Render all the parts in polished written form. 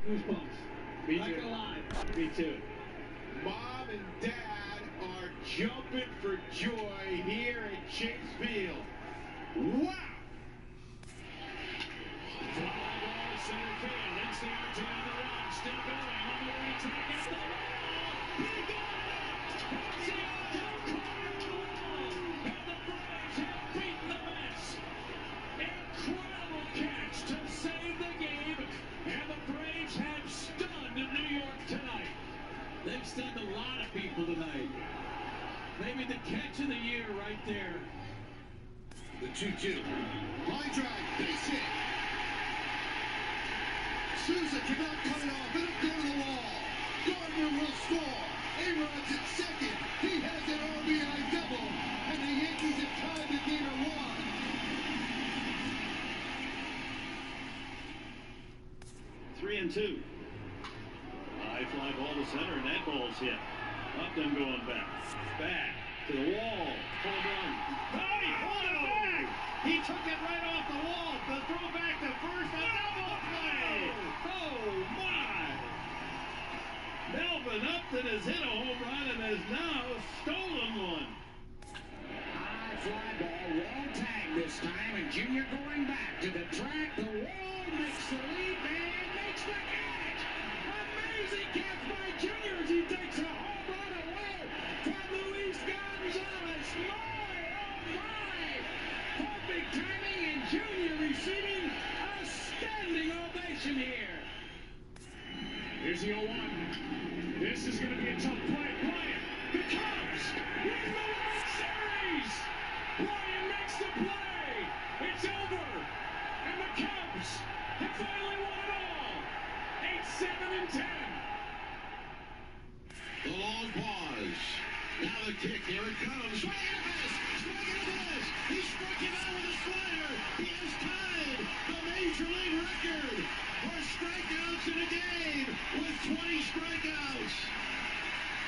Goosebumps. Me too. Alive. Me too. Mom and Dad are jumping for joy here at Chase Field. Wow! Fly ball center field. It's the RT on the run. Still going. On the way to get the ball. He got it! It's the wall. And the Braves have beaten the Mets. Incredible catch to save the game. And the Braves have stunned New York tonight. They've stunned a lot of people tonight. Maybe the catch of the year right there. The 2-2. Line drive. Base hit. Souza cannot cut it off. It'll go to the wall. Gardner will score. A-Rod's at second. He has an RBI double. And the Yankees have tied the game at 1. 3-2. High fly ball to center, and that ball's hit. Upton going back. Back to the wall. Home run. Oh, he pulled it back. He took it right off the wall. The throw back to first. A double play. Oh, my. Melvin Upton has hit a home run and has now stolen one. High fly ball. Wall tag this time. And Junior going back to the track. The wall makes the lead man. Makes the catch. Amazing catch by Junior as he takes a home run away from Luis Gonzalez. My. Perfect timing and Junior receiving a standing ovation here. Here's the 0-1. This is going to be a tough play. Bryant, the Cubs win the World Series. Bryant makes the play. It's over. And the Cubs have finally won it all. 8-7-10. The long pause. Now the kick. Here it comes. Swing and a miss. Swing and a miss. He struck him out with a slider. He has tied the Major League record for strikeouts in a game with 20 strikeouts.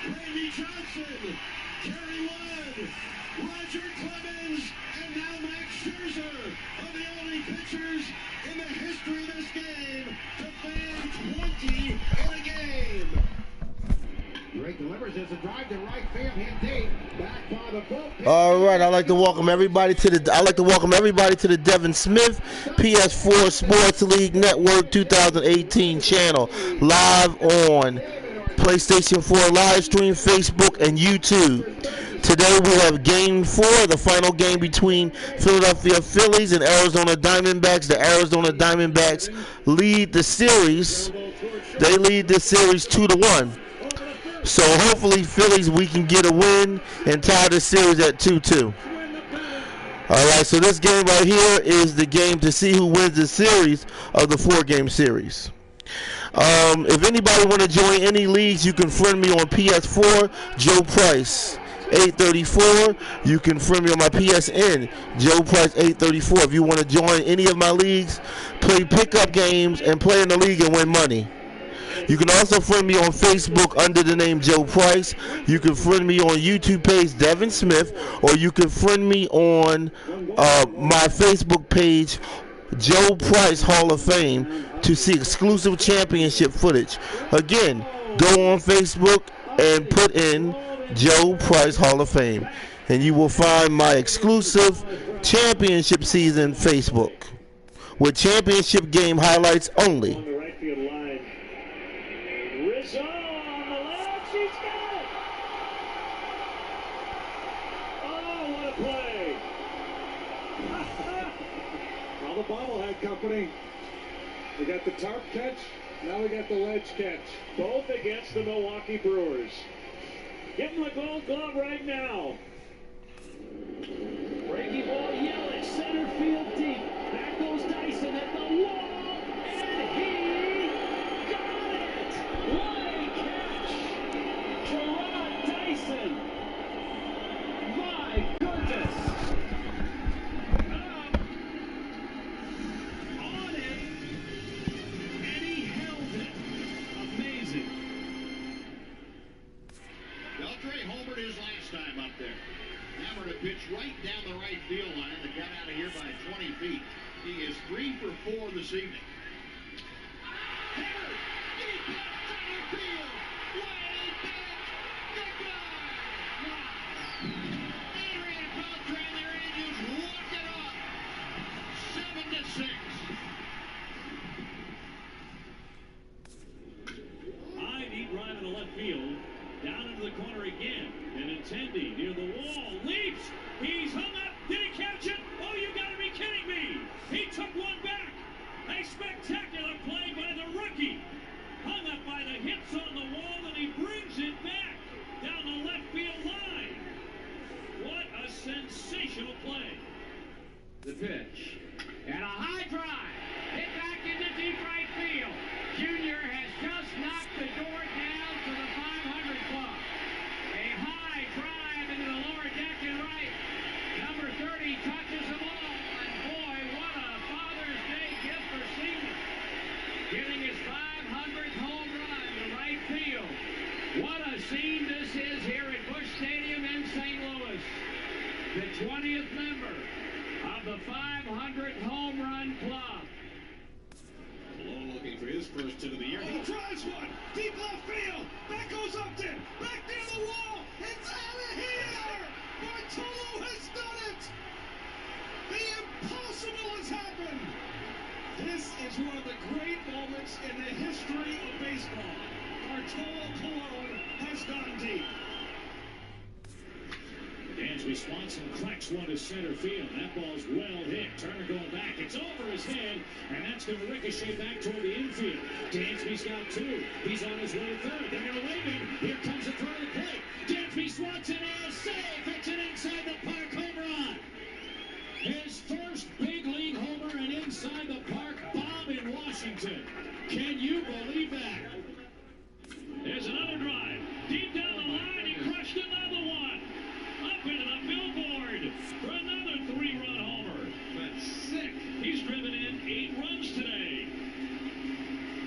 Randy Johnson, Kerry Wood, Roger Clemens, and now Max Scherzer are the only pitchers in the history of this game to fan 20 in a game. Drake delivers as a drive to right field, hit deep, back by the bullpen. All right, I'd like to welcome everybody to the Devin Smith PS4 Sports League Network 2018 channel, live on PlayStation 4 live stream, Facebook, and YouTube. Today we have Game 4, the final game between Philadelphia Phillies and Arizona Diamondbacks. The Arizona Diamondbacks lead the series. They lead the series 2-1. So hopefully Phillies, we can get a win and tie the series at 2-2. All right, so this game right here is the game to see who wins the series of the 4-game series. If anybody want to join any leagues, you can friend me on PS4, Joe Price 834. You can friend me on my PSN, Joe Price 834. If you want to join any of my leagues, play pickup games and play in the league and win money. You can also friend me on Facebook under the name Joe Price. You can friend me on YouTube page Devin Smith, or you can friend me on my Facebook page Joe Price Hall of Fame to see exclusive championship footage. Again, go on Facebook and put in Joe Price Hall of Fame, and you will find my exclusive championship season Facebook with championship game highlights only. Company. We got the tarp catch, now we got the ledge catch. Both against the Milwaukee Brewers. Give him the gold glove right now. Breaking ball, Yelich, center field deep. Back goes Dyson at the wall, and he got it! What a catch! pitch right down the right field line that got out of here by 20 feet. He is 3 for 4 this evening. Hammered, deep left center field, way back, goodbye. Wow. Adrian Beltran, their Angels walk it off, 7-6. High deep drive in the left field, down into the corner again. Benintendi near the wall, leaps. He's hung up. Did he catch it? Oh, you got to be kidding me! He took one back. A spectacular play by the rookie. Hung up by the hits on the wall, and he brings it back down the left field line. What a sensational play. The pitch. And a high drive. Hit back into deep right field. Junior has just knocked the door down to the 500 club. A high drive into the lower deck and right. Number 30 touches the ball. And boy, what a Father's Day gift for Senior. Getting his 500th home run to right field. What a scene this is here at Busch Stadium in St. Louis. The 20th member of the 500 home run club. Malone looking for his first hit of the year. He drives one. Deep left field. That goes Upton. Back near the wall. It's out of here. Bartolo has done it. The impossible has happened. This is one of the great moments in the history of baseball. Bartolo Colon has gone deep. Dansby Swanson cracks one to center field. That ball's well hit. Turner going back. It's over his head, and that's going to ricochet back toward the infield. Dansby's got 2. He's on his way to third. They're going to wave him. Here comes the throw to the plate. Dansby Swanson is safe. It's an inside the park home run. His first big league homer and inside the park bomb in Washington. Can you believe that? There's another drive. Deep down the line, he crushed another one. Up into the billboard for another 3-run homer. That's sick. He's driven in 8 runs today.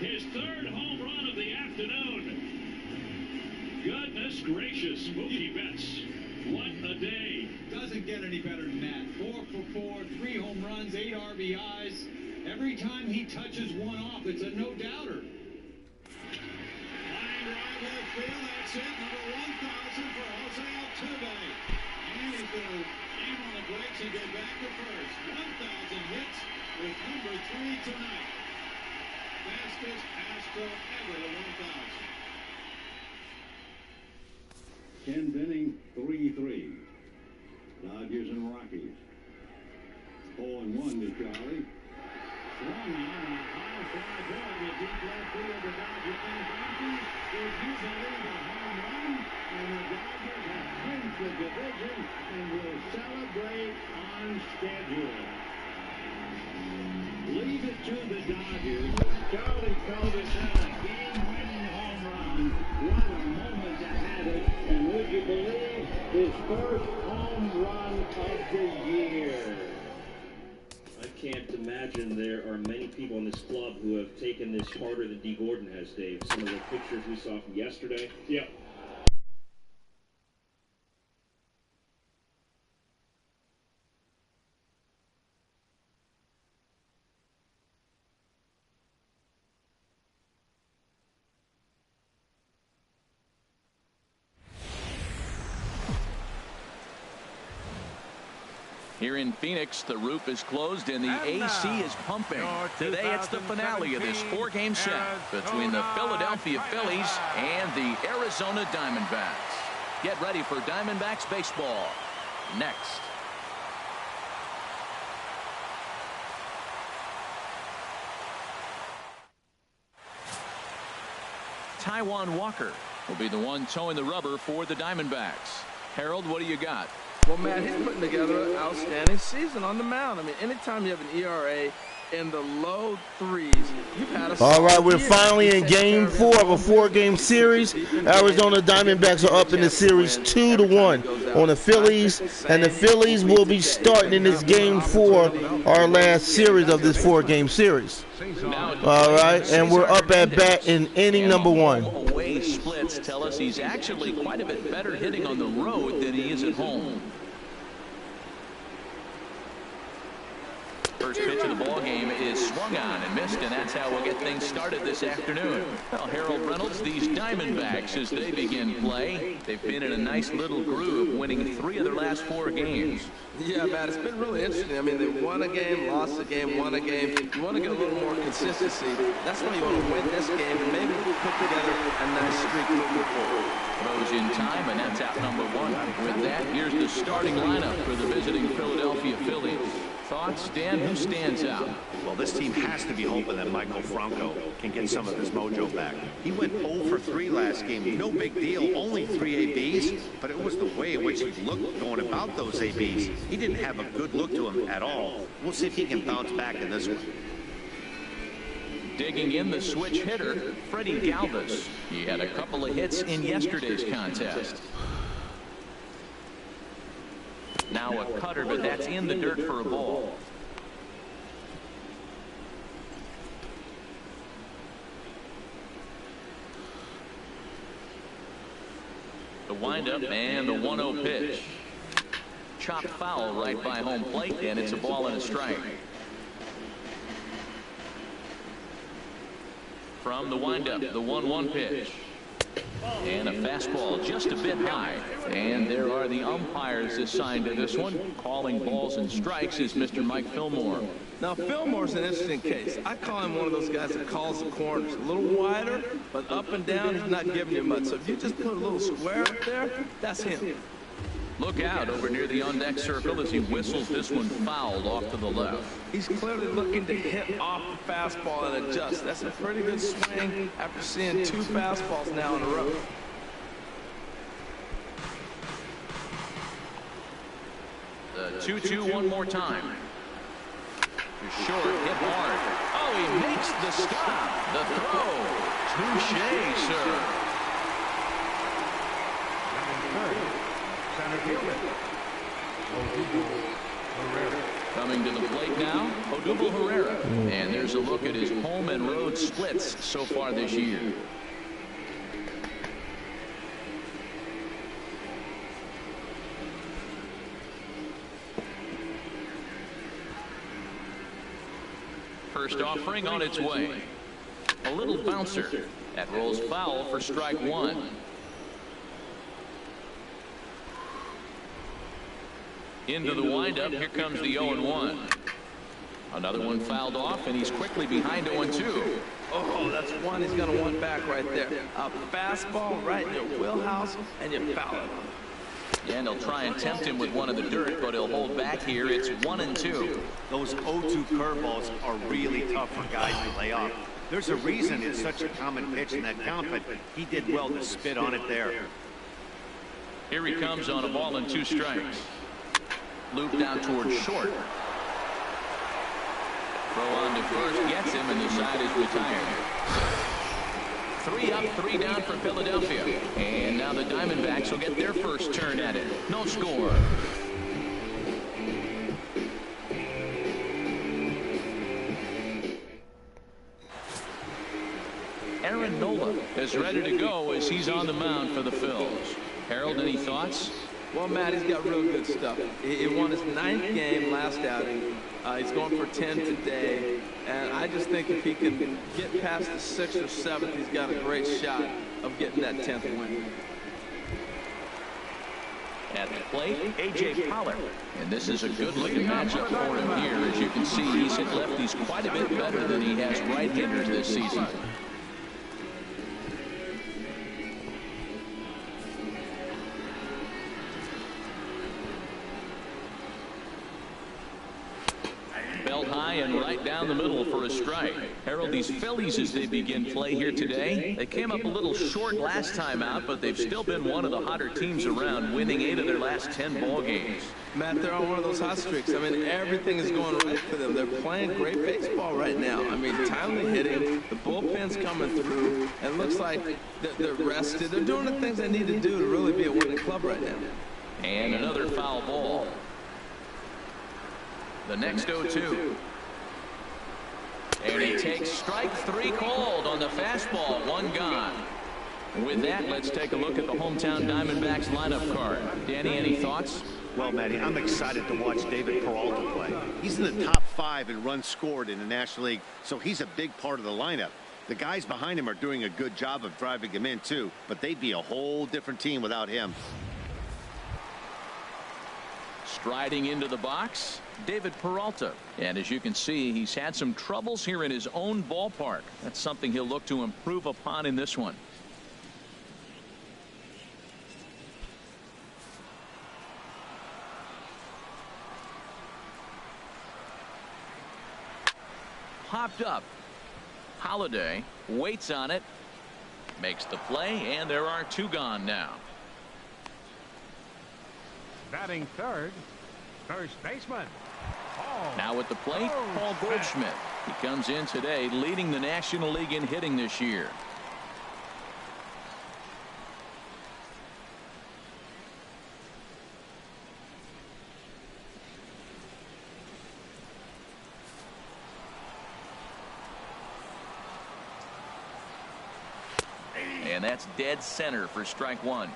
His 3rd home run of the afternoon. Goodness gracious, Mookie Betts. What a day. Doesn't get any better than that. 4 for 4, 3 home runs, 8 RBIs. Every time he touches one off, it's a no-doubter. Line drive left field. That's it. Number 1,000 for Jose Altuve. And he's going to aim on the brakes and go back to first. 1,000 hits with number 3 tonight. Fastest Astro ever to 1,000. 10th inning, 3-3. Dodgers and Rockies. 0-1 to Charlie. Swung on a high fly ball to deep left field. The Dodgers and Rockies. If you believe a home run, and the Dodgers have clinched the division and will celebrate on schedule. Leave it to the Dodgers. Charlie Culver had a game-winning home run. What a moment to have it. And would you believe his first home run of the year? I can't imagine there are many people in this club who have taken this harder than D. Gordon has, Dave. Some of the pictures we saw from yesterday. Yep. Here in Phoenix, the roof is closed and the AC is pumping. Today, it's the finale of this 4-game set between the Philadelphia Phillies and the Arizona Diamondbacks. Get ready for Diamondbacks baseball next. Taijuan Walker will be the one towing the rubber for the Diamondbacks. Harold, what do you got? Well, Matt, he's putting together an outstanding season on the mound. I mean, anytime you have an ERA in the low 3s, you've had a All right, we're finally in Game 4 of a 4-game series. Arizona Diamondbacks are up in the series 2-1 on the Phillies, and the Phillies will be starting in this Game 4, our last series of this 4-game series. All right, and we're up at bat in inning number 1. Away splits tell us he's actually quite a bit better hitting on the road than he is at home. First pitch of the ball game is swung on and missed, and that's how we'll get things started this afternoon. Well, Harold Reynolds, these Diamondbacks, as they begin play, they've been in a nice little groove, winning 3 of their last 4 games. Yeah, Matt, it's been really interesting. I mean, they won a game, lost a game, won a game. You want to get a little more consistency. That's why you want to win this game and maybe put together a nice streak moving forward. Throws in time, and that's out number 1. With that, here's the starting lineup for the visiting Philadelphia Phillies. Thoughts, Dan? Who stands out? Well, this team has to be hoping that Michael Franco can get some of his mojo back. He went 0 for 3 last game. No big deal, only 3 ABs, but it was the way in which he looked going about those ABs. He didn't have a good look to him at all. We'll see if he can bounce back in this one. Digging in the switch hitter, Freddie Galvis. He had a couple of hits in yesterday's contest. Now a cutter, but that's in the dirt for a ball. The windup and the 1-0 pitch. Chopped foul right by home plate, and it's a ball and a strike. From the windup, the 1-1 pitch. And a fastball just a bit high. And there are the umpires assigned to this one. Calling balls and strikes is Mr. Mike Fillmore. Now, Fillmore's an interesting case. I call him one of those guys that calls the corners. A little wider, but up and down, he's not giving you much. So if you just put a little square up there, that's him. Look out over near the on-deck circle as he whistles this one fouled off to the left. He's clearly looking to hit off the fastball and adjust. That's a pretty good swing after seeing 2 fastballs now in a row. The 2-2 one more time. Short, hit hard. Oh, he makes the stop. The throw. Touché, sir. Coming to the plate now, Odubel Herrera. And there's a look at his home and road splits so far this year. First offering on its way. A little bouncer. That rolls foul for strike 1. Into the windup. Here comes the 0-1. Another one fouled off, and he's quickly behind 0-2. Oh, that's one he's going to want back right there. A fastball right in your wheelhouse, and you foul it. And they'll try and tempt him with one in the dirt, but he'll hold back here. It's 1-2. Those 0-2 curveballs are really tough for guys to lay off. There's a reason it's such a common pitch in that count, but he did well to spit on it there. Here he comes on a ball and 2 strikes. Loop down towards short. Throw on to first, gets him, and the side is retired. 3 up, 3 down for Philadelphia. And now the Diamondbacks will get their first turn at it. No score. Aaron Nola is ready to go as he's on the mound for the Phils. Harold, any thoughts? Well, Matt, he's got real good stuff. He won his 9th game last outing. He's going for 10 today. And I just think if he can get past the 6th or 7th, he's got a great shot of getting that 10th win. At the plate, A.J. Pollard. And this is a good-looking matchup for him here. As you can see, he's hit lefties quite a bit better than he has right-handers this season. Belt high and right down the middle for a strike. Harold, these Phillies, as they begin play here today, they came up a little short last time out, but they've still been one of the hotter teams around, winning 8 of their last 10 ball games. Matt, they're on one of those hot streaks. I mean, everything is going right for them. They're playing great baseball right now. I mean, timely hitting, the bullpen's coming through, and it looks like they're rested. They're doing the things they need to do to really be a winning club right now. And another foul ball. The next 0-2. And he takes strike 3 called on the fastball. 1 gone. With that, let's take a look at the hometown Diamondbacks lineup card. Danny, any thoughts? Well, Matty, I'm excited to watch David Peralta play. He's in the top 5 in runs scored in the National League, so he's a big part of the lineup. The guys behind him are doing a good job of driving him in, too, but they'd be a whole different team without him. Striding into the box, David Peralta. And as you can see, he's had some troubles here in his own ballpark. That's something he'll look to improve upon in this one. Popped up. Holiday waits on it, makes the play, and there are 2 gone now. Batting third, first baseman. Now at the plate, Paul Goldschmidt. He comes in today leading the National League in hitting this year. And that's dead center for strike 1.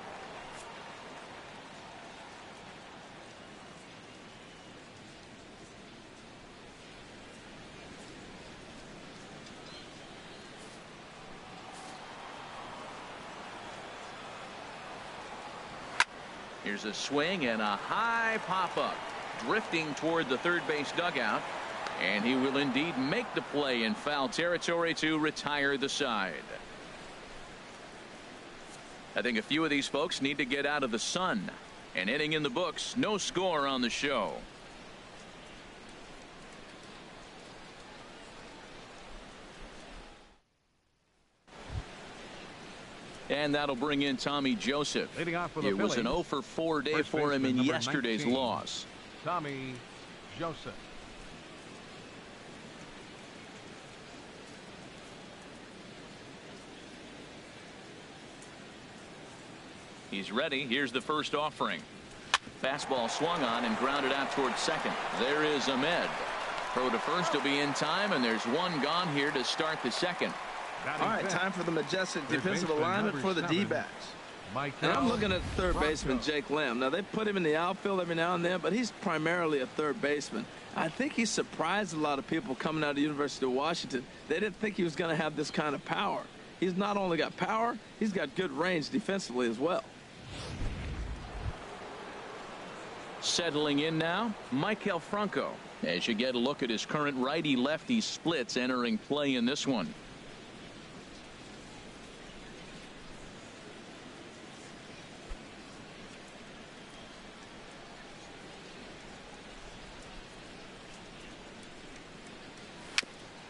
Here's a swing and a high pop-up, drifting toward the third base dugout, and he will indeed make the play in foul territory to retire the side. I think a few of these folks need to get out of the sun. An inning in the books, no score on the show. And that'll bring in Tommy Joseph. Leading off for the It was an Phillies, 0 for 4 day first for him in baseman, yesterday's 19, loss. Tommy Joseph. He's ready. Here's the first offering. Fastball swung on and grounded out towards second. There is Ahmed. Throw to first will be in time, and there's 1 gone here to start the second. All right, time for the majestic defensive alignment for the D-backs. And I'm looking at third baseman Jake Lamb. Now, they put him in the outfield every now and then, but he's primarily a third baseman. I think he surprised a lot of people coming out of the University of Washington. They didn't think he was going to have this kind of power. He's not only got power, he's got good range defensively as well. Settling in now, Maikel Franco. As you get a look at his current righty-lefty splits entering play in this one.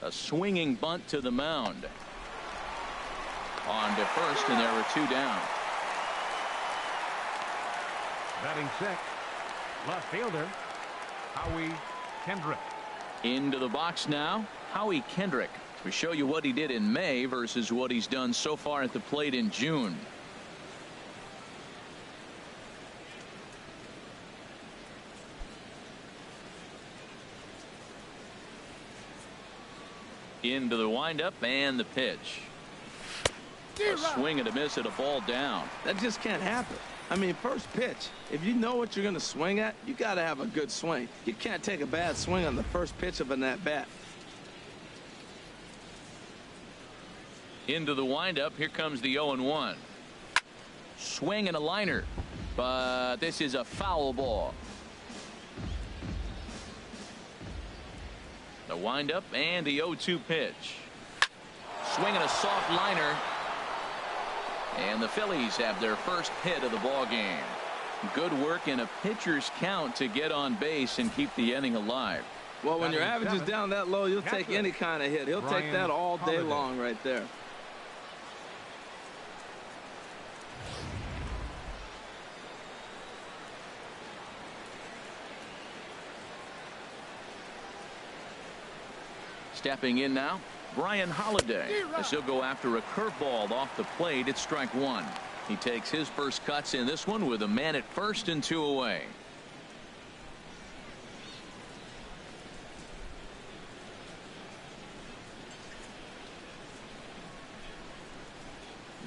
A swinging bunt to the mound. On to first, and there are 2 down. Batting 6th, left fielder Howie Kendrick. Into the box now, Howie Kendrick. We show you what he did in May versus what he's done so far at the plate in June. Into the windup and the pitch. A swing and a miss at a ball down. That just can't happen. I mean, first pitch, if you know what you're going to swing at, you got to have a good swing. You can't take a bad swing on the first pitch of an at-bat. Into the windup. Here comes the 0-1. Swing and a liner, but this is a foul ball. The windup and the 0-2 pitch. Swing and a soft liner. And the Phillies have their first hit of the ball game. Good work in a pitcher's count to get on base and keep the inning alive. Well, when your average is down that low, you'll take any kind of hit. He'll take that all day long right there. Stepping in now, Brian Holiday, as he'll go after a curveball off the plate at strike 1. He takes his first cuts in this one with a man at first and 2 away.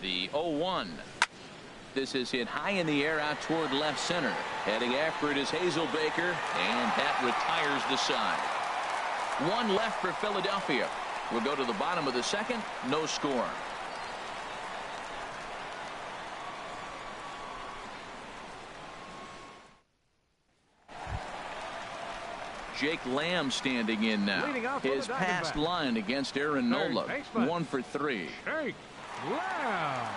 The 0-1. This is hit high in the air out toward left center. Heading after it is Hazelbaker, and that retires the side. One left for Philadelphia. We'll go to the bottom of the second. No score. Jake Lamb standing in now. His past line against Aaron Nola. 1 for 3. Jake Lamb.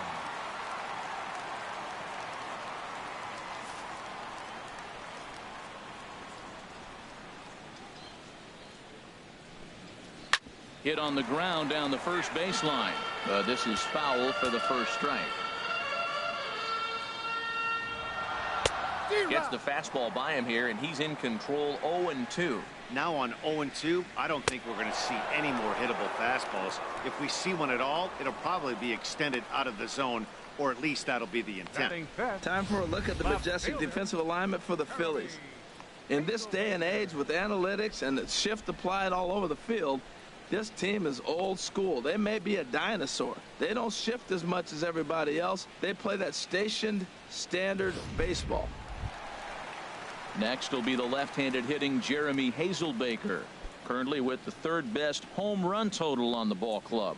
Hit on the ground down the first baseline. This is foul for the first strike. Gets the fastball by him here, and he's in control. 0-2. Now on 0-2, I don't think we're going to see any more hittable fastballs. If we see one at all, it'll probably be extended out of the zone, or at least that'll be the intent. Time for a look at the majestic defensive alignment for the Phillies. In this day and age, with analytics and the shift applied all over the field, this team is old school. They may be a dinosaur. They don't shift as much as everybody else. They play that stationed, standard baseball. Next will be the left-handed hitting Jeremy Hazelbaker, currently with the third best home run total on the ball club.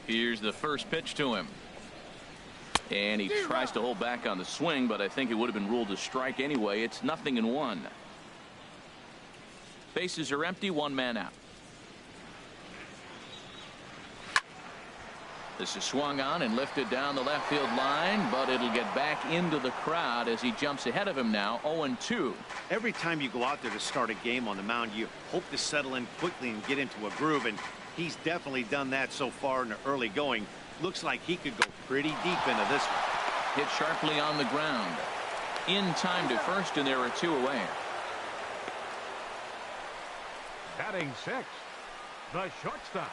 Here's the first pitch to him. And he tries to hold back on the swing, but I think it would have been ruled a strike anyway. It's 0-1. Bases are empty, one man out. This is swung on and lifted down the left field line, but it'll get back into the crowd as he jumps ahead of him now. 0-2. Every time you go out there to start a game on the mound, you hope to settle in quickly and get into a groove, and he's definitely done that so far in the early going. Looks like he could go pretty deep into this one. Hit sharply on the ground. In time to first, and there are 2 away. Batting 6, the shortstop.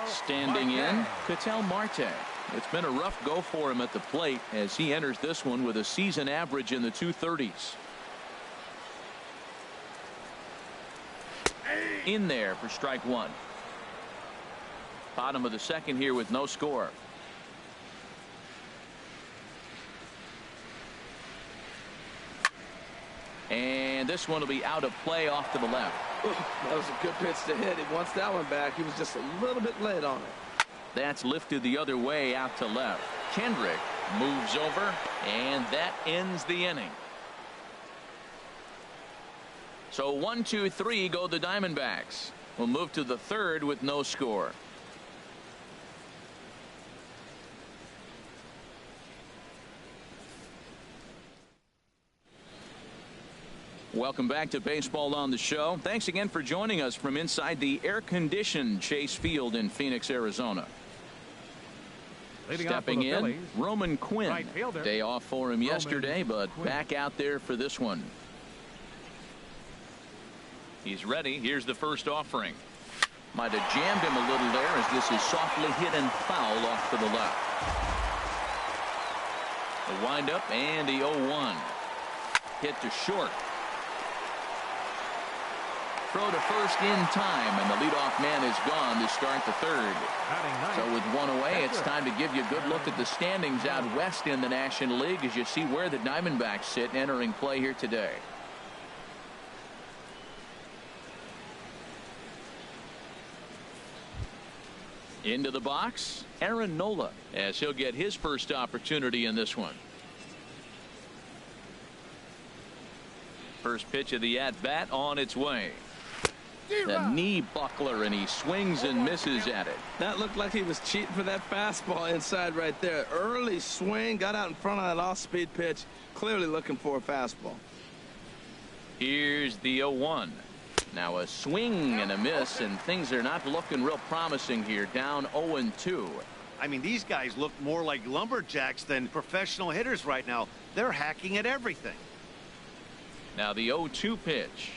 Standing in, Ketel Marte. It's been a rough go for him at the plate as he enters this one with a season average in the 230s. In there for strike 1. Bottom of the second here with no score. And this one will be out of play off to the left. That was a good pitch to hit. He wants that one back. He was just a little bit late on it. That's lifted the other way out to left. Kendrick moves over, and that ends the inning. So 1, 2, 3 go the Diamondbacks. We'll move to the third with no score. Welcome back to Baseball on the Show. Thanks again for joining us from inside the air-conditioned Chase Field in Phoenix, Arizona. Stepping in, Phillies, Roman Quinn. right fielder. Day off for him yesterday, but back out there for this one. He's ready. Here's the first offering. Might have jammed him a little there as this is softly hit and foul off to the left. The windup and the 0-1. Hit to short. Throw to first in time, and the leadoff man is gone to start the third. So with one away, it's time to give you a good look at the standings out west in the National League as you see where the Diamondbacks sit entering play here today. Into the box, Aaron Nola, as he'll get his first opportunity in this one. First pitch of the at-bat on its way. The knee buckler, and he swings and misses at it. That looked like he was cheating for that fastball inside right there. Early swing, got out in front of that off-speed pitch, clearly looking for a fastball. Here's the 0-1. Now a swing and a miss, and things are not looking real promising here. Down 0-2. I mean, these guys look more like lumberjacks than professional hitters right now. They're hacking at everything. Now the 0-2 pitch.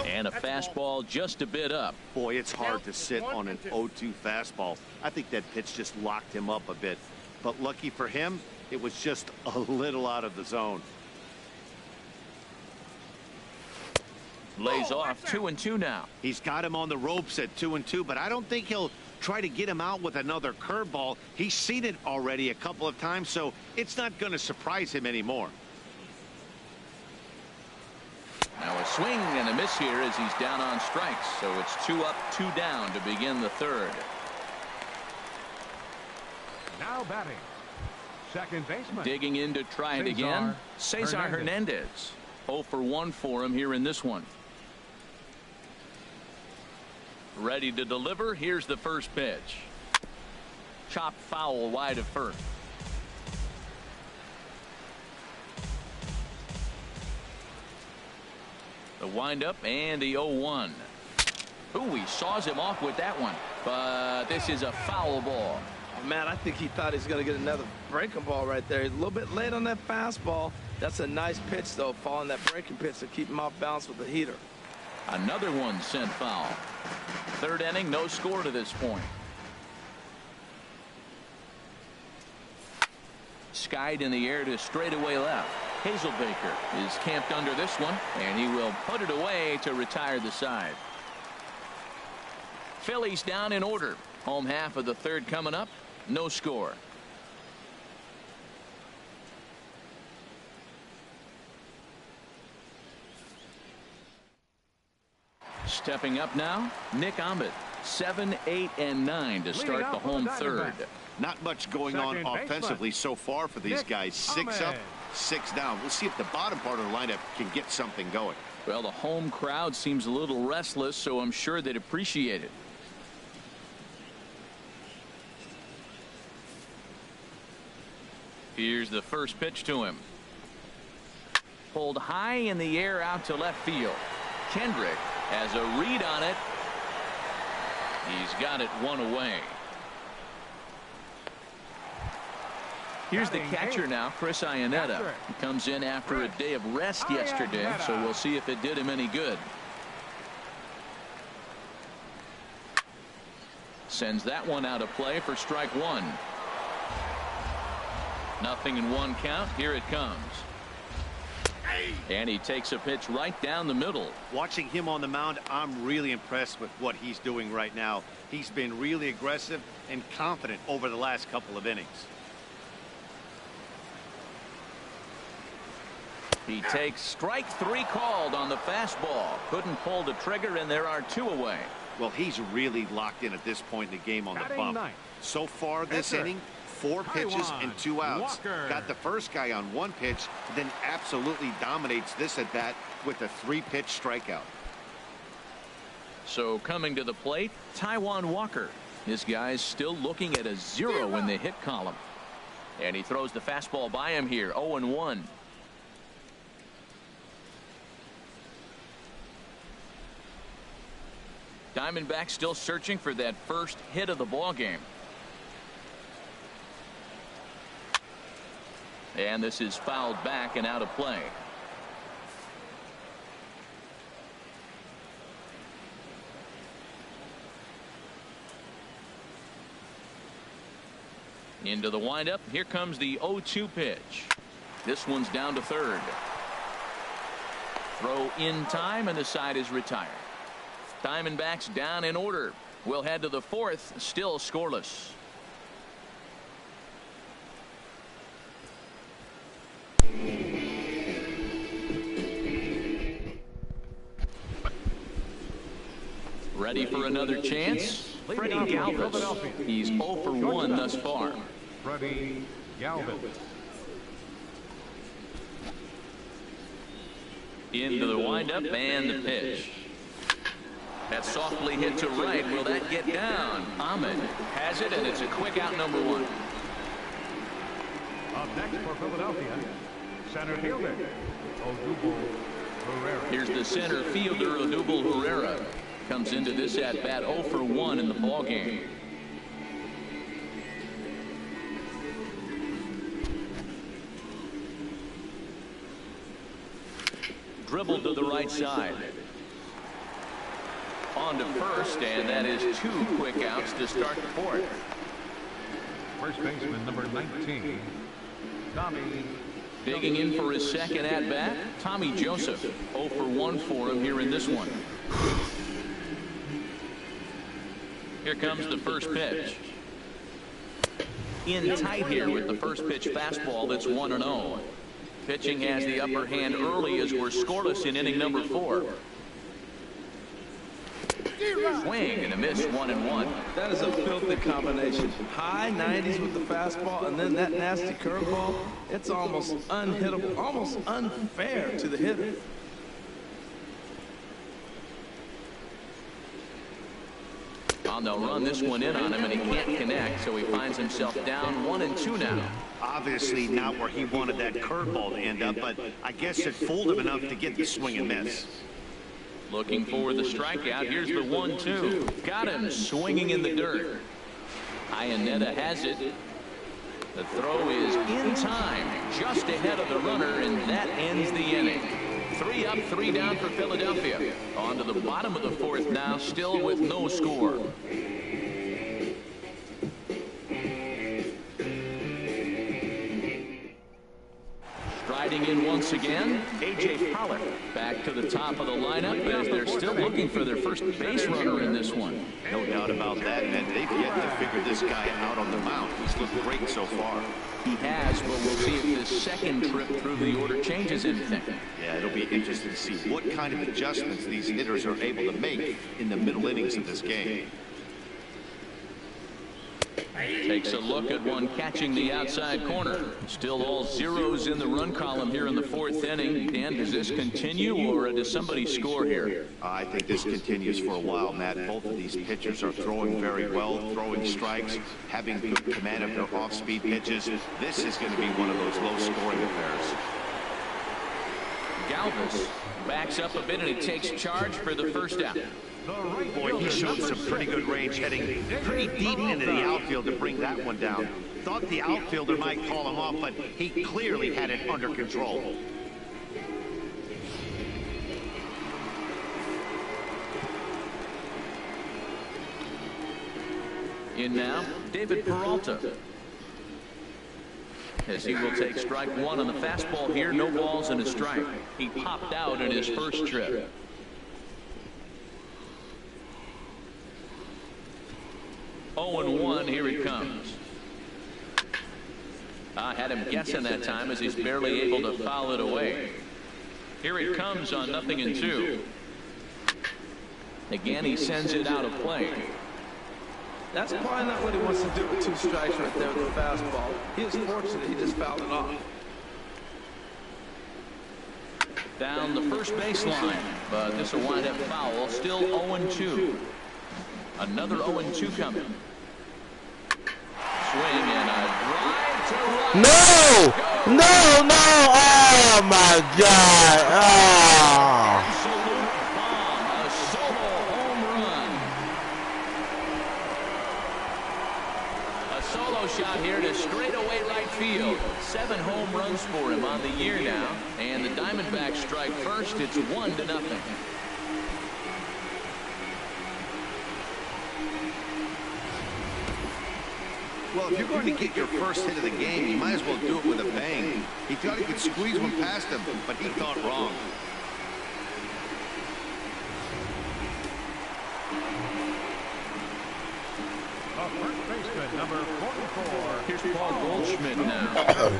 And a fastball just a bit up. Boy, it's hard to sit on an 0-2 fastball. I think that pitch just locked him up a bit. But lucky for him, It was just a little out of the zone. Lays off 2-2 now. He's got him on the ropes at 2-2, but I don't think he'll try to get him out with another curveball. He's seen it already a couple of times, so it's not going to surprise him anymore. Now a swing and a miss here as he's down on strikes. So it's 2 up, 2 down to begin the third. Now batting, second baseman. Digging in to try it again, Cesar Hernandez. 0 for 1 for him here in this one. Ready to deliver. Here's the first pitch. Chopped foul wide of first. The windup and the 0-1. Ooh, he saws him off with that one. But this is a foul ball. Oh, man, I think he thought he was going to get another breaking ball right there. He's a little bit late on that fastball. That's a nice pitch, though, following that breaking pitch to keep him off balance with the heater. Another one sent foul. Third inning, no score to this point. Skied in the air to straightaway left. Hazelbaker is camped under this one, and he will put it away to retire the side. Phillies down in order. Home half of the third coming up. No score. Stepping up now, Nick Ahmed. 7, 8, and 9 to start the home third. Not much going on offensively so far for these guys. 6 up, 6 down. We'll see if the bottom part of the lineup can get something going. Well, the home crowd seems a little restless, so I'm sure they'd appreciate it. Here's the first pitch to him. Pulled high in the air out to left field. Kendrick has a read on it. He's got it one away. Here's the catcher now, Chris Iannetta. He comes in after a day of rest yesterday, so we'll see if it did him any good. Sends that one out of play for strike one. 0-1 count. Here it comes. And he takes a pitch right down the middle. Watching him on the mound, I'm really impressed with what he's doing right now. He's been really aggressive and confident over the last couple of innings. He takes strike 3 called on the fastball. Couldn't pull the trigger, and there are 2 away. Well, he's really locked in at this point in the game on the bump. So far this inning, 4 pitches and 2 outs. Got the first guy on 1 pitch, then absolutely dominates this at bat with a 3-pitch strikeout. So coming to the plate, Taijuan Walker. This guy's still looking at a 0 in the hit column. And he throws the fastball by him here. 0-1. Diamondbacks still searching for that first hit of the ball game. And this is fouled back and out of play. Into the windup. Here comes the 0-2 pitch. This one's down to third. Throw in time, and the side is retired. Diamondbacks down in order. We'll head to the fourth, still scoreless. Ready for another chance? Freddie Galvis. He's 0 for 1 thus far. Freddie Galvis. Into the windup and the pitch. That's softly hit to right. Will that get down? Ahmed has it, and it's a quick out, number 1. Up next for Philadelphia, center fielder Odubel Herrera. Here's the center fielder, Odubel Herrera. Comes into this at bat 0 for 1 in the ball game. Dribbled to the right side. On to first, and that is 2 quick outs to start the fourth. First baseman number 19, Digging in for his second at-bat, Tommy Joseph. 0 for 1 for him here in this one. Here comes the first pitch. In tight here with the first pitch fastball that's 1-0. Pitching has the upper hand early as we're scoreless in inning number 4. Swing and a miss, 1-1. That is a filthy combination. High 90s with the fastball and then that nasty curveball. It's almost unhittable, almost unfair to the hitter. Well, they'll run this one in on him, and he can't connect, so he finds himself down 1-2 now. Obviously not where he wanted that curveball to end up, but I guess it fooled him enough to get the swing and miss. Looking for the strikeout. Here's the 1-2. Got him swinging in the dirt. Iannetta has it. The throw is in time, just ahead of the runner, and that ends the inning. 3 up, 3 down for Philadelphia. On to the bottom of the 4th now, still with no score. Striding in once again, A.J. Pollock back to the top of the lineup as they're still looking for their first base runner in this one. No doubt about that, and they've yet to figure this guy out on the mound. He's looked great so far. He has, but we'll see if this second trip through the order changes anything. Yeah, it'll be interesting to see what kind of adjustments these hitters are able to make in the middle innings of this game. Takes a look at one catching the outside corner. Still all zeros in the run column here in the 4th inning. Dan, does this continue, or does somebody score here? I think this continues for a while, Matt. Both of these pitchers are throwing very well, throwing strikes, having good command of their off-speed pitches. This is going to be one of those low-scoring affairs. Galvis backs up a bit, and he takes charge for the first out. Boy, he showed some pretty good range, heading pretty deep into the outfield to bring that one down. Thought the outfielder might call him off, but he clearly had it under control. In now, David Peralta. As he will take strike 1 on the fastball here. No balls and a strike. He popped out in his first trip. Oh, and 1, here it comes. I had him guessing that time as he's barely able to foul it away. Here it comes on 0-2. Again, he sends it out of play. That's probably not what he wants to do with 2 strikes right there with the fastball. He was fortunate he just fouled it off. Down the first baseline, but this will wind up foul. Still 0-2. Another 0-2 coming. Swing and a drive to right. No! No, no! Oh, my God. Oh. Absolute bomb. A solo home run. A solo shot here to straightaway right field. 7 home runs for him on the year now. And the Diamondbacks strike first. It's 1-0. Well, if you're going to get your first hit of the game, you might as well do it with a bang. He thought he could squeeze one past him, but he thought wrong. First baseman, number 44. Here's Paul Goldschmidt now.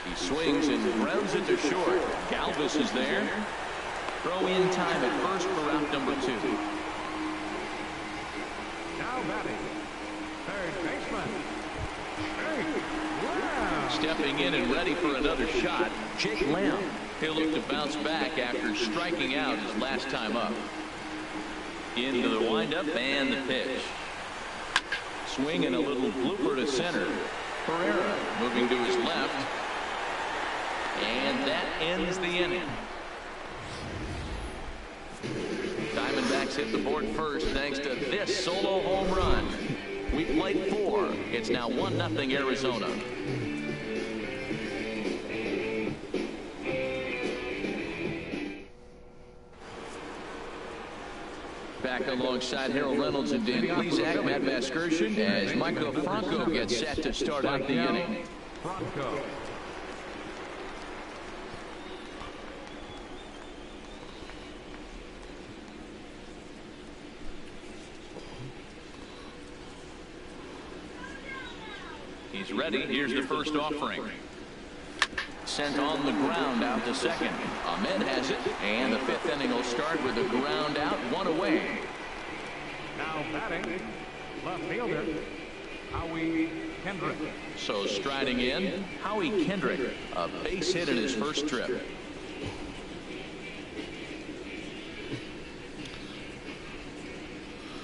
He swings and grounds it to short. Galvis is there. Throw in time at first for out number 2. Now batting, third baseman, Jake Lamb. Stepping in and ready for another shot, Jake Lamb. He'll look to bounce back after striking out his last time up. Into the windup and the pitch. Swinging a little blooper to center. Pereira moving to his left. And that ends the inning. Diamondbacks hit the board first thanks to this solo home run. We played 4. It's now 1-0 Arizona. Back alongside Harold Reynolds and Dan Plesac, Matt Vasgersian, as Michael Franco gets set to start out the inning. Franco. He's ready. Here's the first offering. Sent on the ground out to second. Ahmed has it, and the fifth inning will start with a ground out, one away. Now batting, left fielder, Howie Kendrick. So striding in, Howie Kendrick, a base hit in his first trip.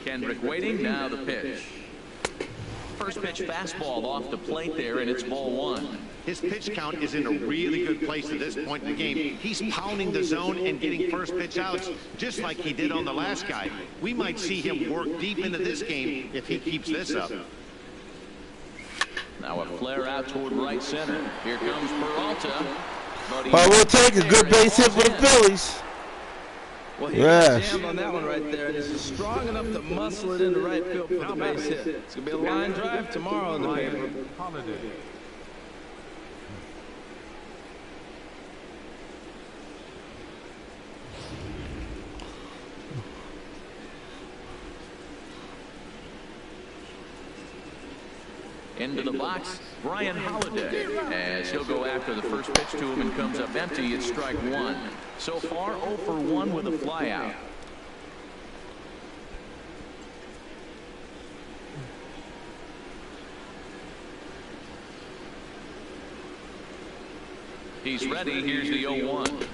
Kendrick waiting, now the pitch. First pitch fastball off the plate there, and it's ball one. His pitch count is in a really good place at this point in the game. He's pounding the zone and getting first pitch outs just like he did on the last guy. We might see him work deep into this game if he keeps this up. Now a flare out toward right center. Here comes Peralta. Well, we'll take a good base hit for the Phillies. Well, he got jammed on that one right there, and he's strong enough to muscle it into right field for the base hit. It's going to be a line drive tomorrow in the paper. Holiday. Into the box, Brian Holiday, as he'll go after the first pitch to him and comes up empty. It's strike one. So far, 0 for 1 with a flyout. He's ready. Here's the 0-1.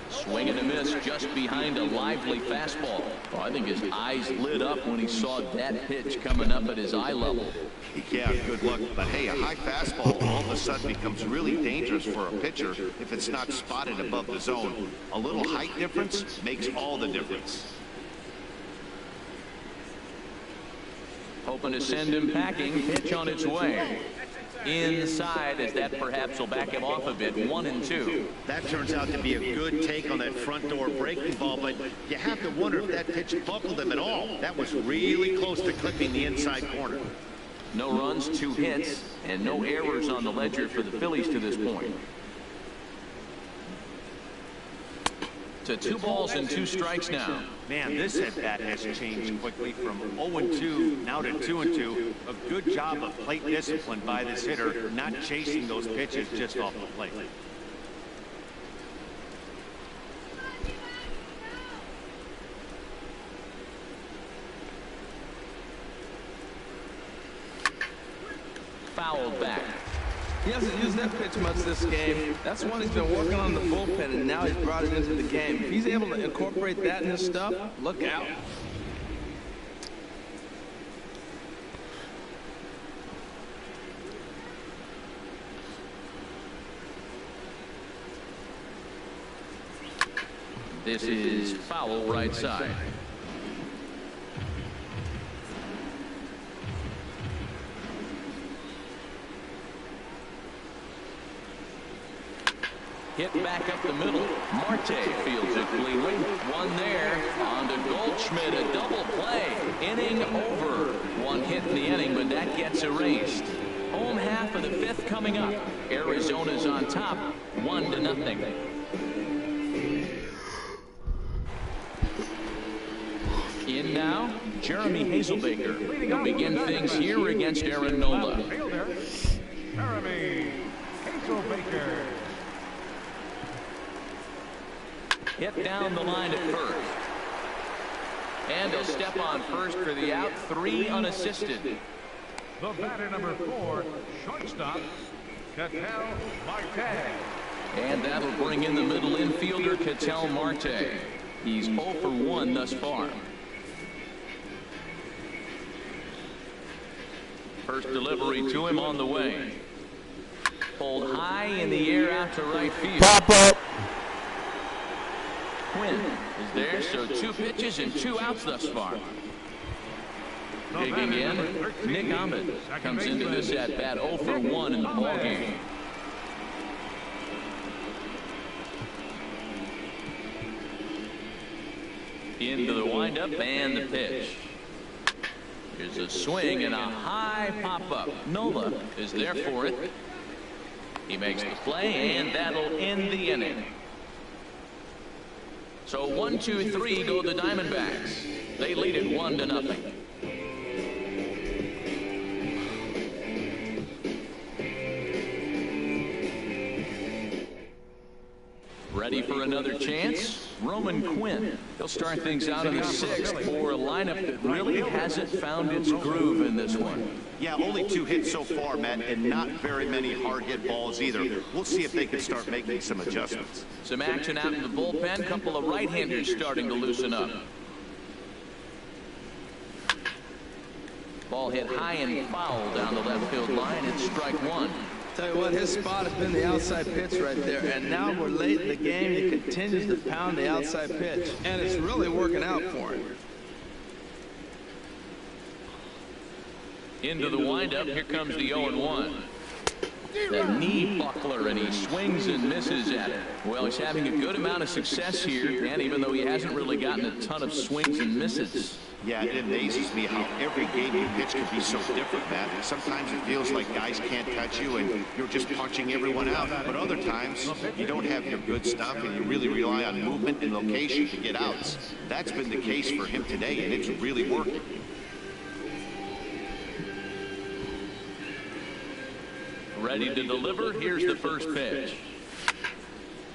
Swing and a miss just behind a lively fastball. Oh, I think his eyes lit up when he saw that pitch coming up at his eye level. Yeah, good luck. But hey, a high fastball all of a sudden becomes really dangerous for a pitcher if it's not spotted above the zone. A little height difference makes all the difference. Hoping to send him packing. Pitch on its way. Inside, as that perhaps will back him off a bit. 1-2. That turns out to be a good take on that front door breaking ball, but you have to wonder if that pitch buckled him at all. That was really close to clipping the inside corner. No runs, 2 hits, and no errors on the ledger for the Phillies to this point. To 2 balls and 2 strikes now. Man, this at-bat has changed quickly from 0-2 now to 2-2. A good job of plate discipline by this hitter, not chasing those pitches just off the plate. Fouled back. He hasn't used that pitch much this game. That's one he's been working on the bullpen, and now he's brought it into the game. If he's able to incorporate that in his stuff, look out. This is foul right side. Hit back up the middle. Marte fields it cleanly. One there. On to Goldschmidt. A double play. Inning over. 1 hit in the inning, but that gets erased. Home half of the 5th coming up. Arizona's on top. 1-0. In now, Jeremy Hazelbaker. He'll begin things here against Aaron Nola. Jeremy Hazelbaker. Hit down the line at first. And he'll step on first for the out. 3 unassisted. The batter number 4, shortstop, Ketel Marte. And that'll bring in the middle infielder, Ketel Marte. He's 0 for 1 thus far. First delivery to him on the way. Pulled high in the air out to right field. Pop up. Quinn is there, so 2 pitches and 2 outs thus far. Digging in, Nick Ahmed comes into this at bat 0 for 1 in the ballgame. Into the windup and the pitch. Here's a swing and a high pop-up. Nola is there for it. He makes the play, and that'll end the inning. So 1, 2, 3 go the Diamondbacks. They lead it 1-0. Ready for another chance? Roman Quinn. He'll start things out in the 6th for a lineup that really hasn't found its groove in this one. Yeah, only 2 hits so far, Matt, and not very many hard hit balls either. We'll see if they can start making some adjustments. Some action out in the bullpen. Couple of right-handers starting to loosen up. Ball hit high and foul down the left field line. It's strike 1. Tell you what, his spot has been the outside pitch right there, and now we're late in the game. He continues to pound the outside pitch, and it's really working out for him. Into the windup. Here comes the 0-1. The knee buckler, and he swings and misses at it. Well, he's having a good amount of success here, and even though he hasn't really gotten a ton of swings and misses. Yeah, it amazes me how every game you pitch can be so different, Matt. Sometimes it feels like guys can't touch you and you're just punching everyone out. But other times, you don't have your good stuff and you really rely on movement and location to get outs. That's been the case for him today, and it's really working. Ready to deliver. Here's the first pitch.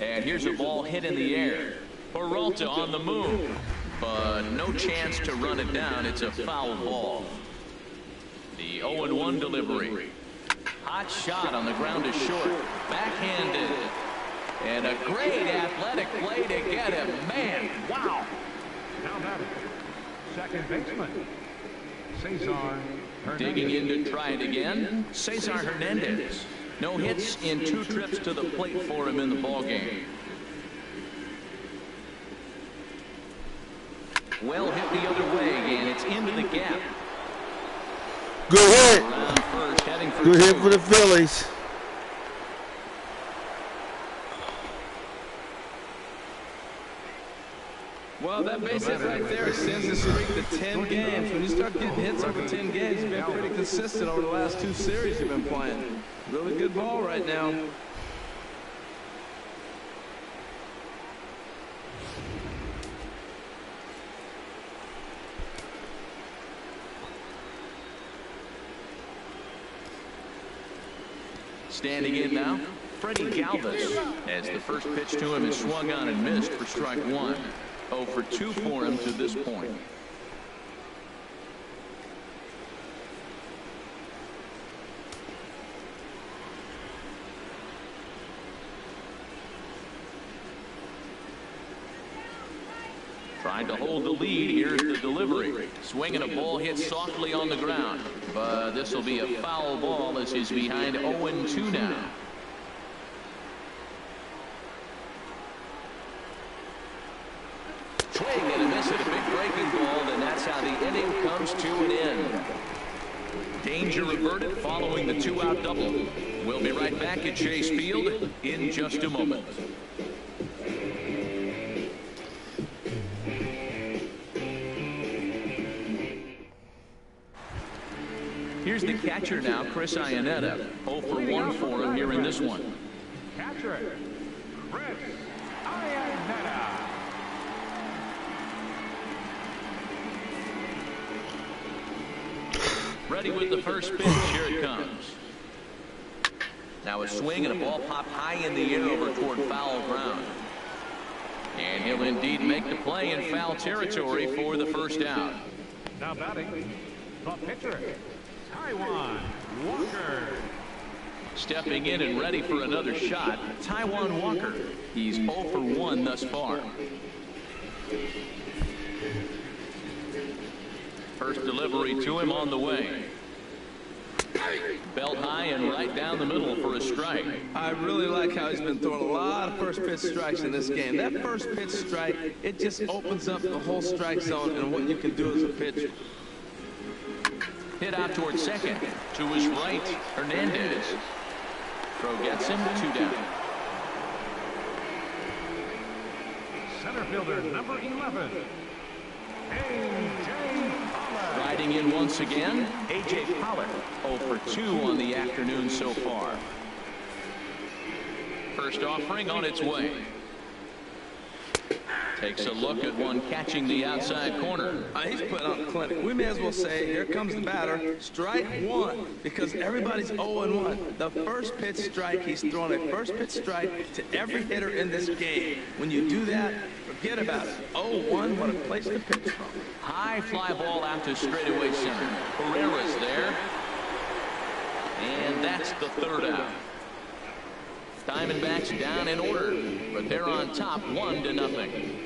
And here's a ball hit in the air. Peralta on the move, but no chance to run it down. It's a foul ball. The 0-1 delivery. Hot shot on the ground is short. Backhanded. And a great athletic play to get him. Man, wow. Now batting, second baseman, Cesar Hernandez. Digging in to try it again, Cesar Hernandez. No hits in 2 trips to the plate for him in the ballgame. Well hit the other way, and it's into the gap. Good hit. Around first, heading for Good hit 2. for the Phillies. Well, that base hit right there extends the streak to 10 games. When you start getting hits over 10 games, you've been pretty consistent over the last 2 series you've been playing. Really good ball right now. Standing in now, Freddie Galvis, as the first pitch to him is swung on and missed for strike 1. 0 for 2 for him to this point. Trying to hold the lead. Here's the delivery. Swinging a ball hit softly on the ground. But this will be a foul ball as he's behind 0-2 now. Swing and a miss at a big breaking ball, and that's how the inning comes to an end. Danger averted following the 2-out double. We'll be right back at Chase Field in just a moment. Here's the catcher now, Chris Iannetta. 0 for 1 for him here in this one. Catcher, Chris Iannetta. Ready with the first pitch. Here it comes. Now a swing and a ball popped high in the air over toward foul ground. And he'll indeed make the play in foul territory for the first out. Now batting, the pitcher, Taijuan Walker. Stepping in and ready for another shot, Taijuan Walker. He's 0 for 1 thus far. First delivery to him on the way. Belt high and right down the middle for a strike. I really like how he's been throwing a lot of first pitch strikes in this game. That first pitch strike, it just opens up the whole strike zone and what you can do as a pitcher. Hit out towards second. To his right, Hernandez. Throw gets him, 2 down. Center fielder number 11, A.J. Pollard. Riding in once again, A.J. Pollard. 0 for 2 on the afternoon so far. first offering on its way. Takes a look at one catching the outside corner. He's putting on a clinic. We may as well say, here comes the batter. Strike one, because everybody's 0-1. The first pitch strike, he's throwing a first pitch strike to every hitter in this game. When you do that, forget about it. 0-1, what a place to pitch from. High fly ball out to straightaway center. Herrera's there. And that's the third out. Diamondbacks down in order, but they're on top 1-0.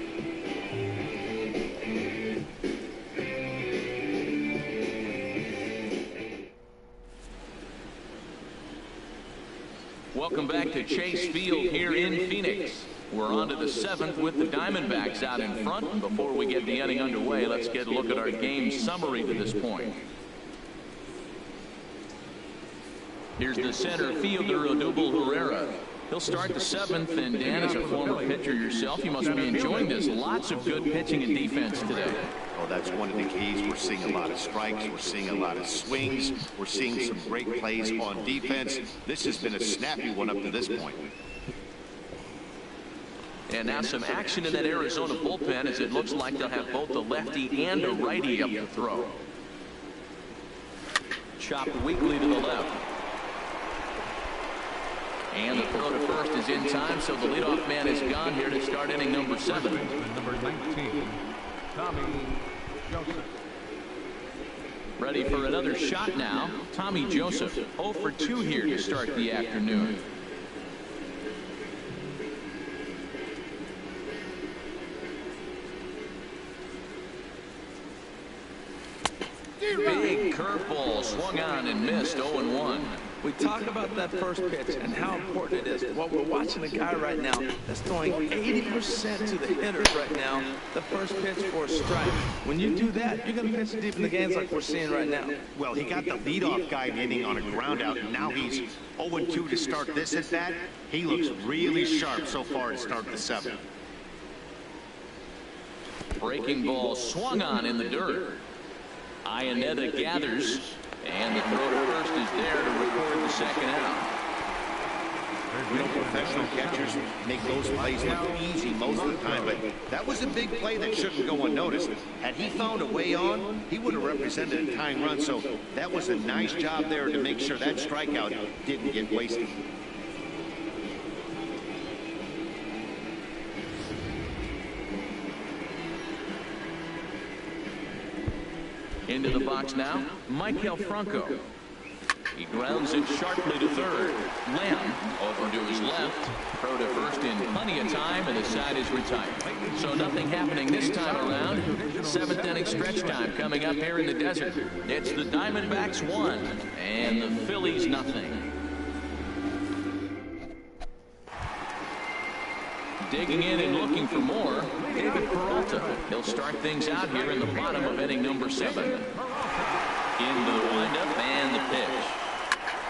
Welcome back to Chase Field here in Phoenix. We're on to the 7th with the Diamondbacks out in front. And before we get the inning underway, let's get a look at our game summary to this point. Here's the center fielder, Odubel Herrera. He'll start the 7th, and Dan, as a former pitcher yourself, you must be enjoying this. Lots of good pitching and defense today. Oh, that's one of the keys. We're seeing a lot of strikes. We're seeing a lot of swings. We're seeing some great plays on defense. This has been a snappy one up to this point. And now some action in that Arizona bullpen, as it looks like they'll have both a lefty and a righty up to throw. Chopped weakly to the left. And the throw to first is in time, so the leadoff man is gone here to start inning number 7. Number 19, Tommy Joseph. Ready for another shot now. Tommy Joseph, 0 for 2 here to start the afternoon. Big curveball swung on and missed. 0-1. We talk about that first pitch and how important it is. Well, we're watching a guy right now that's throwing 80% to the hitters right now. The first pitch for a strike. When you do that, you're going to pitch deep in the games like we're seeing right now. Well, he got the leadoff guy inning on a ground out, and now he's 0-2 to start this at bat. He looks really sharp so far to start the 7th. Breaking ball swung on in the dirt. Iannetta gathers, and the throw to first is there to record the second out. You know, professional catchers make those plays look easy most of the time, but that was a big play that shouldn't go unnoticed. Had he found a way on, he would have represented a tying run, so that was a nice job there to make sure that strikeout didn't get wasted. Into the box now, Michael Franco. He grounds it sharply to third. Lamb over to his left. Throw to first in plenty of time, and the side is retired. So nothing happening this time around. 7th inning stretch time coming up here in the desert. It's the Diamondbacks 1 and the Phillies nothing. Digging in and looking for more, David Peralta. He'll start things out here in the bottom of inning number 7. Into the windup and the pitch.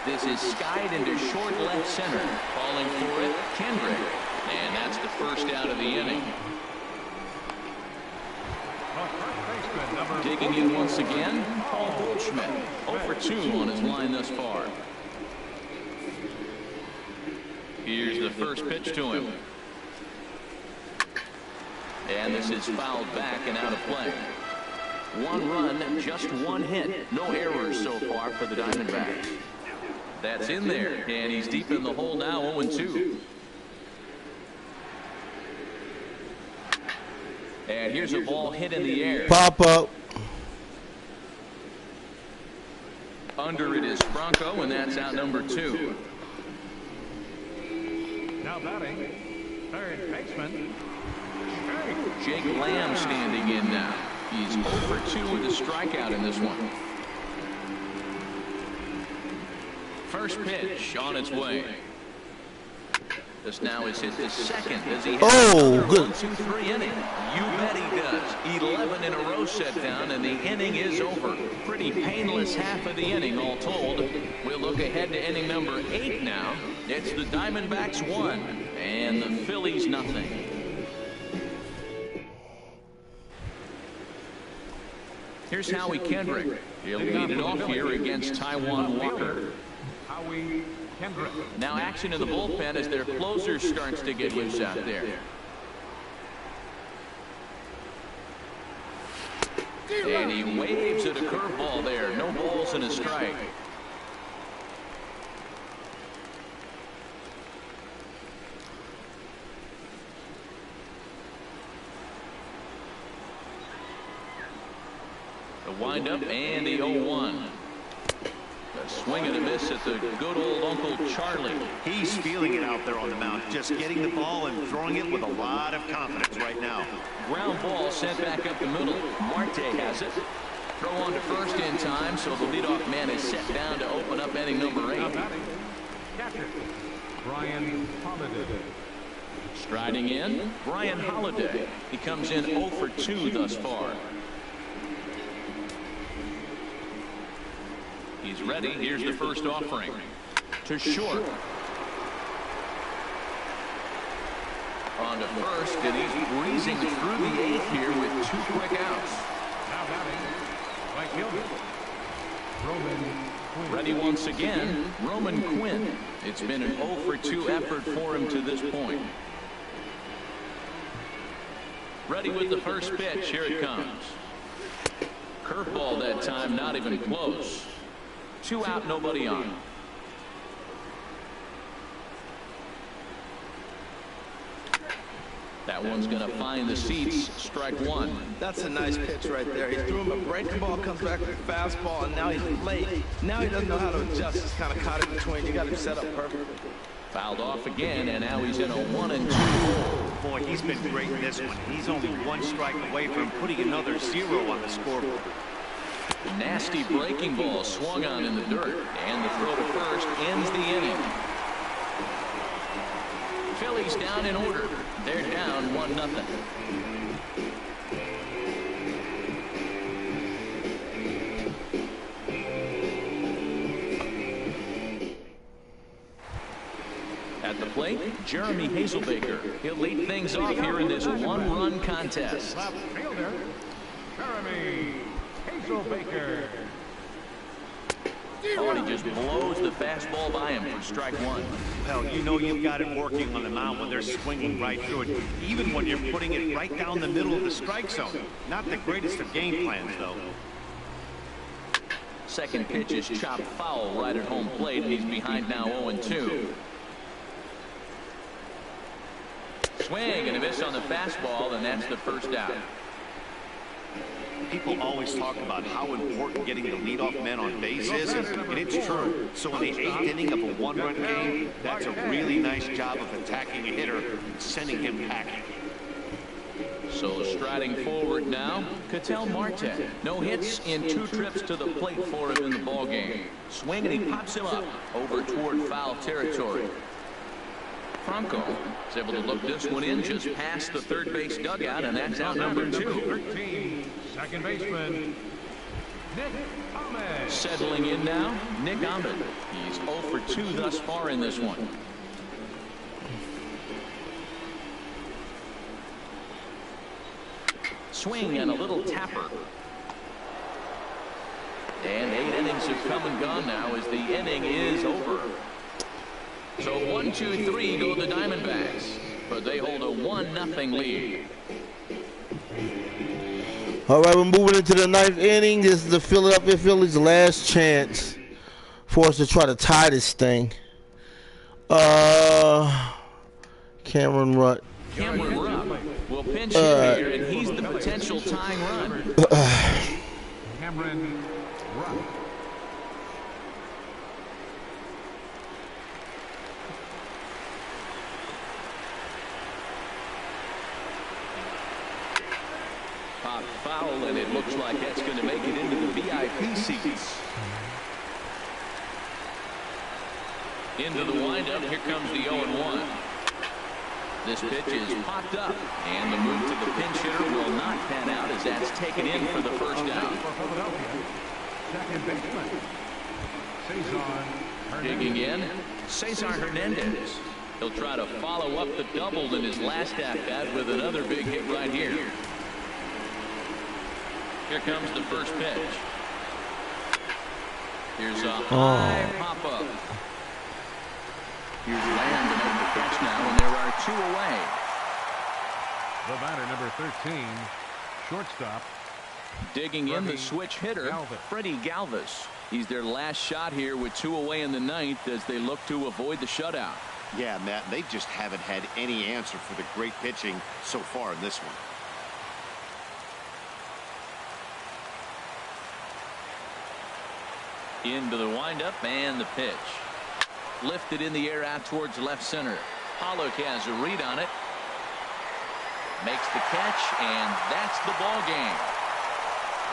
This is skied into short left center. Calling for it, Kendrick. And that's the first out of the inning. Digging in once again, Paul Goldschmidt. 0 for 2 on his line thus far. Here's the first pitch to him. And this is fouled back and out of play. 1 run, just 1 hit. No errors so far for the Diamondbacks. That's in there, and he's deep in the hole now, 0-2. And here's a ball hit in the air. Pop up. Under it is Franco, and that's out number 2. Now batting, third baseman, Jake Lamb standing in now. He's 0 for 2 with a strikeout in this one. First pitch on its way. This now is hit the second as he has another 1-2-3 inning. You bet he does. 11 in a row set down, and the inning is over. Pretty painless half of the inning all told. We'll look ahead to inning number 8 now. It's the Diamondbacks 1 and the Phillies nothing. Here's Howie Kendrick. He'll lead it off here against Taijuan Walker. Howie Now action in the bullpen as their closer starts to get loose out there. And he waves at a curveball there. No balls and a strike. The windup and the 0-1. A swing and a miss at the good old Uncle Charlie. He's feeling it out there on the mound, just getting the ball and throwing it with a lot of confidence right now. Ground ball sent back up the middle. Marte has it. Throw on to first in time, so the leadoff man is set down to open up inning number 8. Catcher, Brian Holiday. Striding in, Brian Holiday. He comes in 0 for 2 thus far. He's ready. Here's the first offering. To short. On to first, and he's breezing through the 8th here with 2 quick outs. Now batting, right fielder, Roman Quinn. Ready once again, Roman Quinn. It's been an 0 for 2 effort for him to this point. Ready with the first pitch. Here it comes. Curveball that time, not even close. 2 out, nobody on. That one's going to find the seats. Strike 1. That's a nice pitch right there. He threw him a breaking ball, comes back with a fastball, and now he's late. Now he doesn't know how to adjust. He's kind of caught in between. You got him set up perfectly. Fouled off again, and now he's in a 1-2 hole. Boy, he's been great in this one. He's only 1 strike away from putting another 0 on the scoreboard. Nasty breaking ball swung on in the dirt, and the throw to first ends the inning. Phillies down in order. They're down 1-0. At the plate, Jeremy Hazelbaker. He'll lead things off here in this 1-run contest. Left fielder, Jeremy Hazelbaker. Oh, and he just blows the fastball by him for strike 1. Well, you know you've got it working on the mound when they're swinging right through it, even when you're putting it right down the middle of the strike zone. Not the greatest of game plans, though. Second pitch is chopped foul right at home plate, and he's behind now 0-2. Swing and a miss on the fastball, and that's the first out. People always talk about how important getting the leadoff man on base is, and it's true. So in the 8th inning of a 1-run game, that's a really nice job of attacking a hitter and sending him packing. So striding forward now, Ketel Marte. No hits in 2 trips to the plate for him in the ballgame. Swing and he pops him up over toward foul territory. Franco is able to look this one in just past the third base dugout, and that's out number 2. 13, second baseman, Nick Ahmed. Settling in now, Nick Ahmed. He's 0 for 2 thus far in this one. Swing and a little tapper. And 8 innings have come and gone now as the inning is over. So 1-2-3 go the Diamondbacks, but they hold a 1-0 lead. All right, we're moving into the 9th inning. This is the Philadelphia Phillies' last chance for us to try to tie this thing. Cameron Rutt. Cameron Rutt will pinch hit here, and he's the potential tying run. Cameron Rutt. Pop foul, and it looks like that's going to make it into the VIP seats. Into the windup. Here comes the 0-1. This pitch is popped up, and the move to the pinch hitter will not pan out as that's taken in for the first out. Second baseman, Cesar Hernandez. Digging in, Cesar Hernandez. He'll try to follow up the double in his last at-bat with another big hit right here. Here comes the first pitch. Here's a high pop-up. Here's Lamb to make the catch now, and there are 2 away. The batter, number 13, shortstop. Digging in the switch hitter, Freddie Galvis. He's their last shot here with 2 away in the 9th as they look to avoid the shutout. Yeah, Matt, they just haven't had any answer for the great pitching so far in this one. Into the windup and the pitch. Lifted in the air out towards left center. Pollock has a read on it. Makes the catch, and that's the ball game.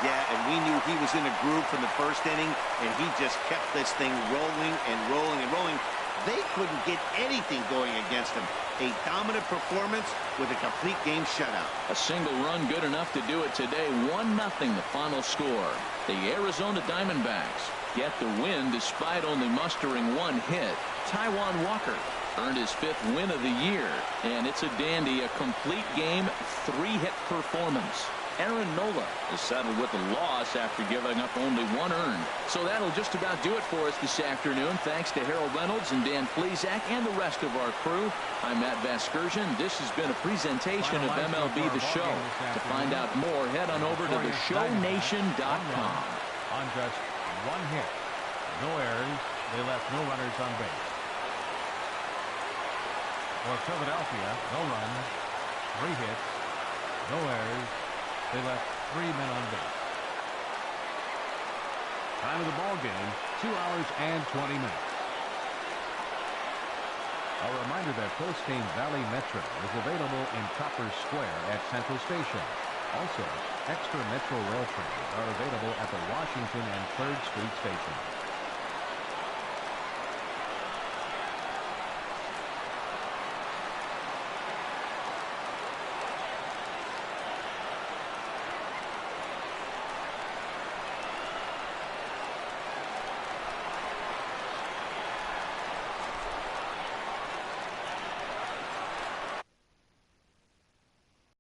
Yeah, and we knew he was in a groove from the first inning, and he just kept this thing rolling and rolling and rolling. They couldn't get anything going against him. A dominant performance with a complete game shutout. A single run good enough to do it today. 1-0 the final score. The Arizona Diamondbacks get the win despite only mustering 1 hit. Taijuan Walker earned his 5th win of the year, and it's a dandy, a complete game, 3-hit performance. Aaron Nola is settled with a loss after giving up only 1 earned. So that'll just about do it for us this afternoon. Thanks to Harold Reynolds and Dan Plesac and the rest of our crew. I'm Matt Vasgersian. This has been a presentation of MLB The Show. To find out more, head on over to theshownation.com. On just 1 hit, no errors, they left no runners on base. For Philadelphia, no runs, 3 hits, no errors, they left 3 men on base. Time of the ball game, 2 hours and 20 minutes. A reminder that post-game Valley Metro is available in Copper Square at Central Station. Also, extra Metro rail trains are available at the Washington and 3rd Street stations.